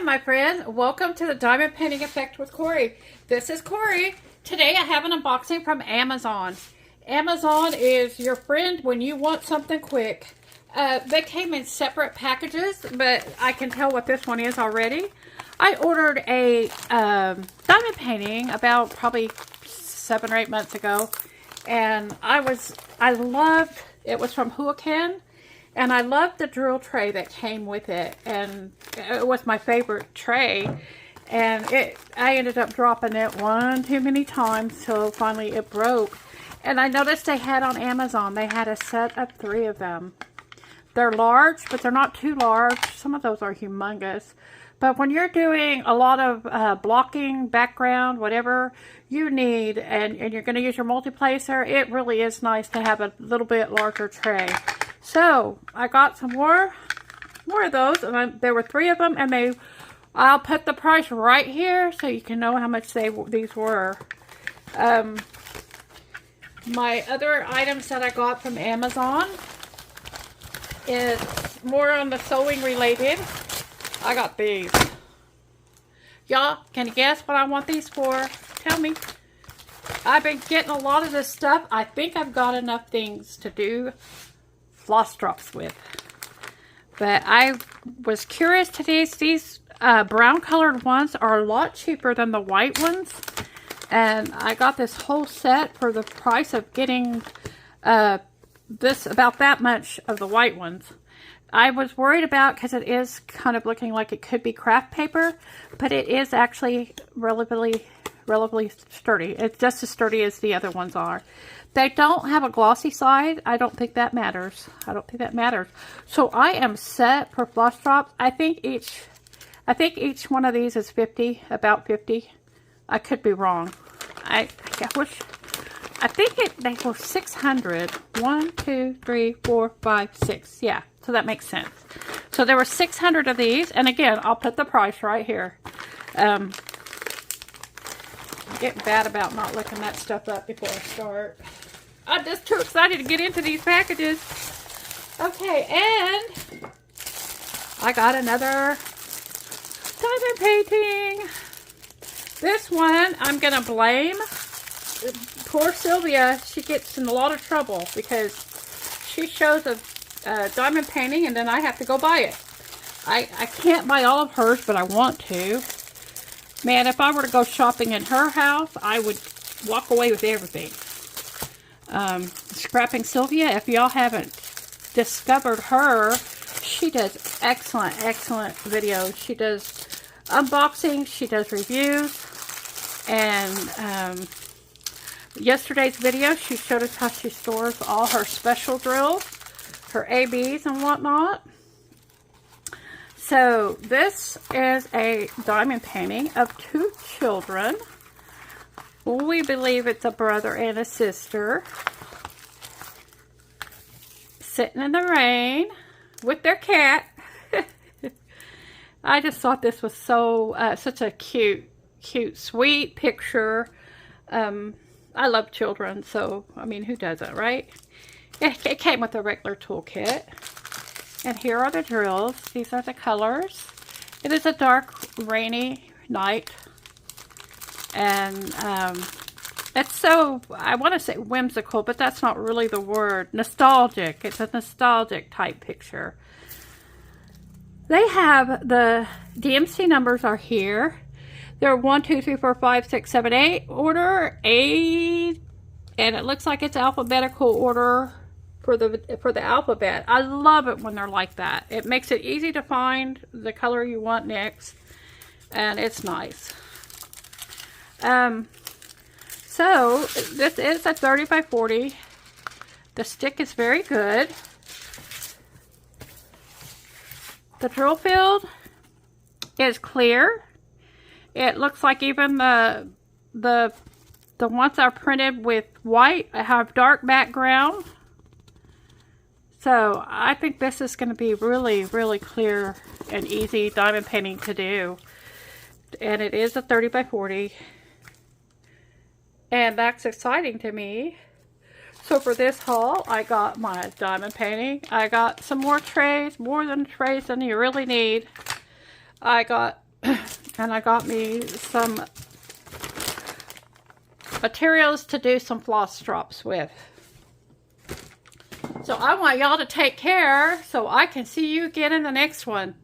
my friends. Welcome to the Diamond Painting Effect with Cori. This is Cori. Today I have an unboxing from Amazon. Amazon is your friend when you want something quick. They came in separate packages, but I can tell what this one is already. I ordered a diamond painting about probably 7 or 8 months ago, and I loved it. Was from Huacan. And I loved the drill tray that came with it, and it was my favorite tray. And I ended up dropping it one too many times till finally it broke. And I noticed they had on Amazon, they had a set of 3 of them. They're large, but they're not too large. Some of those are humongous. But when you're doing a lot of blocking, background, whatever you need, and you're going to use your multi-placer, it really is nice to have a little bit larger tray. So I got some more of those, and there were 3 of them, and I'll put the price right here so you can know how much these were. My other items that I got from Amazon is more on the sewing related. I got these. Y'all, can you guess what I want these for? Tell me. I've been getting a lot of this stuff. I think I've got enough things to do floss drops with, but I was curious today. These brown colored ones are a lot cheaper than the white ones, and I got this whole set for the price of getting this about that much of the white ones. I was worried about because it is kind of looking like it could be craft paper, but it is actually relatively sturdy. It's just as sturdy as the other ones are. They don't have a glossy side. I don't think that matters. So I am set for floss drops. I think each one of these is 50, about 50. I could be wrong. I think they were 600. 1, 2, 3, 4, 5, 6. Yeah, so that makes sense. So there were 600 of these, and again, I'll put the price right here. I'm getting bad about not looking that stuff up before I start. I'm just too excited to get into these packages. Okay, and I got another diamond painting. This one, I'm going to blame poor Sylvia. She gets in a lot of trouble because she shows a diamond painting and then I have to go buy it. I can't buy all of hers, but I want to. Man, if I were to go shopping in her house, I would walk away with everything. Scrapping Sylvia, if y'all haven't discovered her, she does excellent videos. She does unboxing, she does reviews, and yesterday's video, she showed us how she stores all her special drills, her ABs and whatnot. So this is a diamond painting of 2 children. We believe it's a brother and a sister sitting in the rain with their cat. I just thought this was so such a cute, sweet picture. I love children, so I mean, who doesn't, right? It came with a regular toolkit. And here are the drills. These are the colors. It is a dark, rainy night. And it's so, I want to say whimsical, but that's not really the word. Nostalgic. It's a nostalgic type picture. They have the DMC numbers are here. They're 1, 2, 3, 4, 5, 6, 7, 8 order. 8. And it looks like it's alphabetical order for the alphabet. I love it when they're like that. It makes it easy to find the color you want next. And it's nice. So this is a 30 by 40. The stick is very good. The drill field is clear. It looks like even the ones are printed with white have dark background. So I think this is going to be really clear and easy diamond painting to do. And it is a 30 by 40. And that's exciting to me. So for this haul, I got my diamond painting. I got some more trays, more than trays than you really need. I got And I got me some materials to do some floss drops with. So I want y'all to take care so I can see you again in the next one.